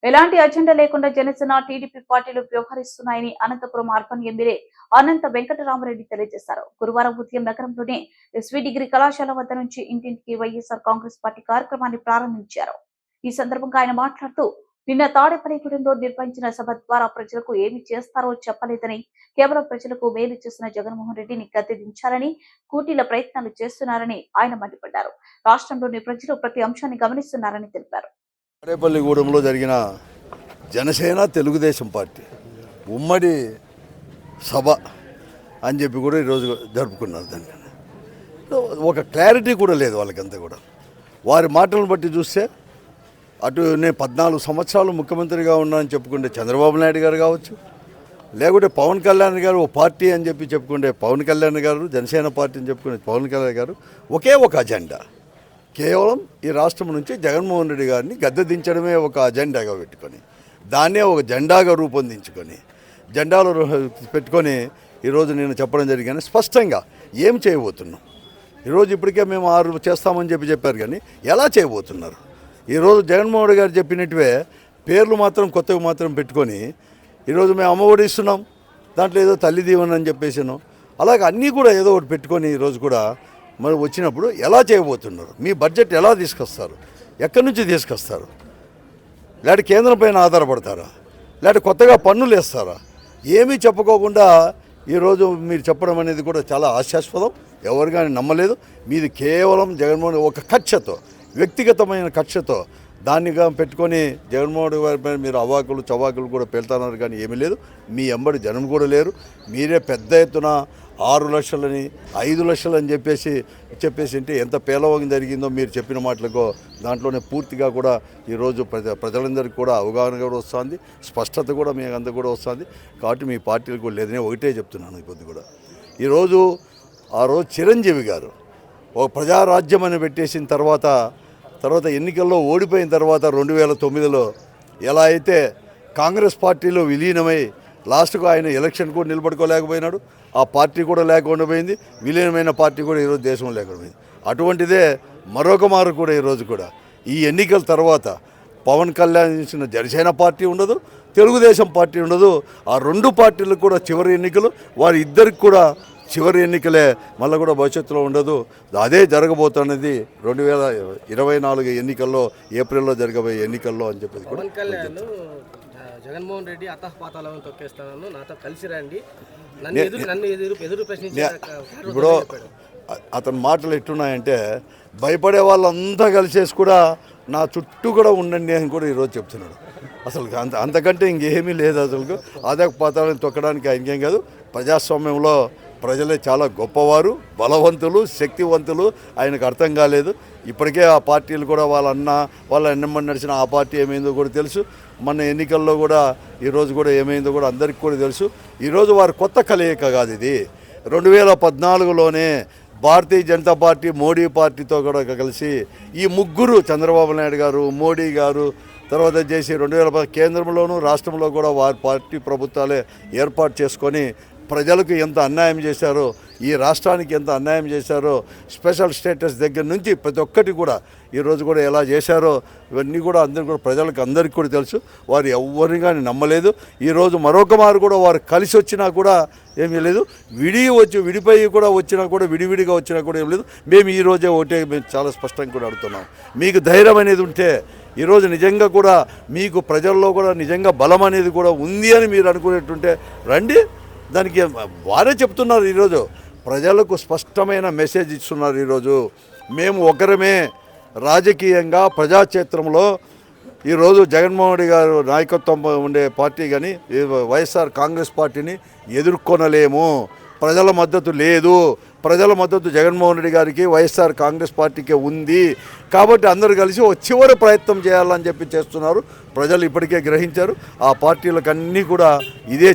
ఎలాంటి అజెండా లేకుండా జనసేన టీడీపీ పార్టీలు వ్యవహరిస్తున్నాయని అనంతపురం అర్బన్ ఎమ్మెల్యే అనంత వెంకటరామరెడ్డి తెలియజేశారు. గురువారం ఉదయం నగరంలోని ఎస్వి డిగ్రీ కళాశాల వద్ద నుంచి ఇంటింటికి వైఎస్ఆర్ కాంగ్రెస్ పార్టీ కార్యక్రమాన్ని ప్రారంభించారు. ఈ సందర్భంగా ఆయన మాట్లాడుతూ, నిన్న తాడేపల్లిగూడెంలో నిర్వహించిన సభ ద్వారా ప్రజలకు ఏమి చేస్తారో చెప్పలేదని, కేవలం ప్రజలకు మేలు చేసిన జగన్మోహన్ రెడ్డిని గద్దెదించాలని కూటీల ప్రయత్నాలు చేస్తున్నారని ఆయన మండిపడ్డారు. రాష్ట్రంలోని ప్రజలు ప్రతి అంశాన్ని గమనిస్తున్నారని తెలిపారు. తాడేపల్లిగూడెంలో జరిగిన జనసేన తెలుగుదేశం పార్టీ ఉమ్మడి సభ అని చెప్పి కూడా ఈరోజు జరుపుకున్నారు. దాన్ని ఒక క్లారిటీ కూడా లేదు వాళ్ళకంతా కూడా. వారి మాటలను బట్టి చూస్తే అటు నేను 14 సంవత్సరాలు ముఖ్యమంత్రిగా ఉన్నానని చెప్పుకుంటే చంద్రబాబు నాయుడు గారు కావచ్చు, లేకుంటే పవన్ కళ్యాణ్ గారు ఓ పార్టీ అని చెప్పి చెప్పుకుంటే పవన్ కళ్యాణ్ గారు, జనసేన పార్టీ అని చెప్పుకునే పవన్ కళ్యాణ్ గారు ఒకే ఒక అజెండా, కేవలం ఈ రాష్ట్రం నుంచి జగన్మోహన్ రెడ్డి గారిని గద్దె దించడమే ఒక అజెండాగా పెట్టుకొని, దాన్నే ఒక జెండాగా రూపొందించుకొని, జెండాలు పెట్టుకొని ఈరోజు నేను చెప్పడం జరిగింది. స్పష్టంగా ఏం చేయబోతున్నాం ఈరోజు, ఇప్పటికే మేము 6 చేస్తామని చెప్పారు, కానీ ఎలా చేయబోతున్నారు? ఈరోజు జగన్మోహన్ రెడ్డి గారు చెప్పినట్టువే పేర్లు మాత్రం కొత్తగా మాత్రం పెట్టుకొని ఈరోజు మేము అమ్మఒడి ఇస్తున్నాం, దాంట్లో ఏదో తల్లి దీవెన అని చెప్పేసాను, అలాగే అన్నీ కూడా ఏదో ఒకటి పెట్టుకొని ఈరోజు కూడా మరి వచ్చినప్పుడు ఎలా చేయబోతున్నారు? మీ బడ్జెట్ ఎలా తీసుకొస్తారు? ఎక్కడి నుంచి తీసుకొస్తారు? లేకపోతే కేంద్రం పైన ఆధారపడతారా? లేకపోతే కొత్తగా పన్నులు వేస్తారా? ఏమీ చెప్పుకోకుండా ఈరోజు మీరు చెప్పడం అనేది కూడా చాలా హాస్యాస్పదం. ఎవరు కానీ నమ్మలేదు. మీది కేవలం జగన్మోహన్ ఒక కక్షతో, వ్యక్తిగతమైన కక్షతో దాన్నిగా పెట్టుకొని జగన్మోహన్ గారి పైన మీరు అవాకులు చవాకులు కూడా పెళ్తున్నారు, కానీ ఏమీ లేదు. మీ ఎంబడి జనం కూడా లేరు. మీరే పెద్ద ఎత్తున 6 లక్షలని 5 లక్షలు అని చెప్పేసి అంటే ఎంత పేలవంగా జరిగిందో మీరు చెప్పిన మాటలకు దాంట్లోనే పూర్తిగా కూడా ఈరోజు ప్రజలందరికీ కూడా అవగాహన కూడా వస్తుంది, స్పష్టత కూడా మీకు అంతా కూడా వస్తుంది. కాబట్టి మీ పార్టీలకు లేదని ఒకటే చెప్తున్నాను. కొద్ది కూడా ఈరోజు ఆ రోజు చిరంజీవి గారు ఒక ప్రజారాజ్యం అని పెట్టేసిన తర్వాత ఎన్నికల్లో ఓడిపోయిన తర్వాత 2009లో ఎలా అయితే కాంగ్రెస్ పార్టీలో విలీనమై లాస్ట్కు ఆయన ఎలక్షన్ కూడా నిలబడుకోలేకపోయినాడు, ఆ పార్టీ కూడా లేకుండా పోయింది, విలీనమైన పార్టీ కూడా ఈరోజు దేశంలో లేకుండా పోయింది. అటువంటిదే మరొక మారు కూడా ఈరోజు కూడా ఈ ఎన్నికల తర్వాత పవన్ కళ్యాణ్ ఇచ్చిన జనసేన పార్టీ ఉండదు, తెలుగుదేశం పార్టీ ఉండదు. ఆ 2 పార్టీలకు కూడా చివరి ఎన్నికలు, వారి ఇద్దరికి కూడా చివరి ఎన్నికలే, మళ్ళీ కూడా భవిష్యత్తులో ఉండదు. అదే జరగబోతున్నది 2024 ఎన్నికల్లో, ఏప్రిల్లో జరగబోయే ఎన్నికల్లో అని చెప్పేసి కూడా జగన్మోహన్ రెడ్డి అతపాతాలను తొక్కేస్తాను, నాతో కలిసి రండి, నన్ను ఎదురు ఇప్పుడు అతని మాటలు ఎట్టున్నాయంటే భయపడే వాళ్ళంతా కలిసేసి కూడా నా చుట్టూ కూడా ఉండండి అని కూడా ఈరోజు చెప్తున్నాడు. అసలు అంతకంటే ఇంకేమీ లేదు. అసలు అతపాతాలను తొక్కడానికి ఇంకేం కాదు. ప్రజాస్వామ్యంలో ప్రజలే చాలా గొప్పవారు, బలవంతులు, శక్తివంతులు. ఆయనకు అర్థం కాలేదు. ఇప్పటికే ఆ పార్టీలు కూడా వాళ్ళ ఎన్నమ్మని నడిచిన ఆ పార్టీ ఏమైందో కూడా తెలుసు. మన ఎన్నికల్లో కూడా ఈరోజు కూడా ఏమైందో కూడా అందరికీ కూడా తెలుసు. ఈరోజు వారు కొత్త కలయిక కాదు ఇది. 2014లోనే భారతీయ జనతా పార్టీ మోడీ పార్టీతో కూడా కలిసి ఈ ముగ్గురు, చంద్రబాబు నాయుడు గారు, మోడీ గారు, తర్వాత చేసి 2010 కేంద్రంలోనూ రాష్ట్రంలో కూడా వారి పార్టీ ప్రభుత్వాలే ఏర్పాటు చేసుకొని ప్రజలకు ఎంత అన్యాయం చేశారో, ఈ రాష్ట్రానికి ఎంత అన్యాయం చేశారో, స్పెషల్ స్టేటస్ దగ్గర నుంచి ప్రతి ఒక్కటి కూడా ఈరోజు కూడా ఎలా చేశారో ఇవన్నీ కూడా అందరికీ కూడా ప్రజలకు అందరికీ కూడా తెలుసు. వారు ఎవరిని కానీ నమ్మలేదు. ఈరోజు మరొక మారు కూడా వారు కలిసి వచ్చినా కూడా ఏమీ లేదు, విడిపోయి కూడా వచ్చినా కూడా, విడివిడిగా వచ్చినా కూడా ఏం లేదు. మేము ఈరోజే ఒకటే మేము చాలా స్పష్టంగా కూడా అడుగుతున్నాం, మీకు ధైర్యం అనేది ఉంటే ఈరోజు నిజంగా కూడా మీకు ప్రజల్లో కూడా నిజంగా బలం అనేది కూడా ఉంది అని మీరు అనుకునేటుంటే రండి. దానికి వారే చెప్తున్నారు. ఈరోజు ప్రజలకు స్పష్టమైన మెసేజ్ ఇస్తున్నారు. ఈరోజు మేము ఒకరమే రాజకీయంగా ప్రజాక్షేత్రంలో ఈరోజు జగన్మోహన్ రెడ్డి గారు నాయకత్వం ఉండే పార్టీ కానీ వైఎస్ఆర్ కాంగ్రెస్ పార్టీని ఎదుర్కొనలేము. ప్రజల మద్దతు లేదు. ప్రజల మద్దతు జగన్మోహన్ రెడ్డి గారికి, వైఎస్ఆర్ కాంగ్రెస్ పార్టీకే ఉంది. కాబట్టి అందరూ కలిసి ఒక చివరి ప్రయత్నం చేయాలని చెప్పి చేస్తున్నారు. ప్రజలు ఇప్పటికే గ్రహించారు. ఆ పార్టీలకు అన్నీ కూడా ఇదే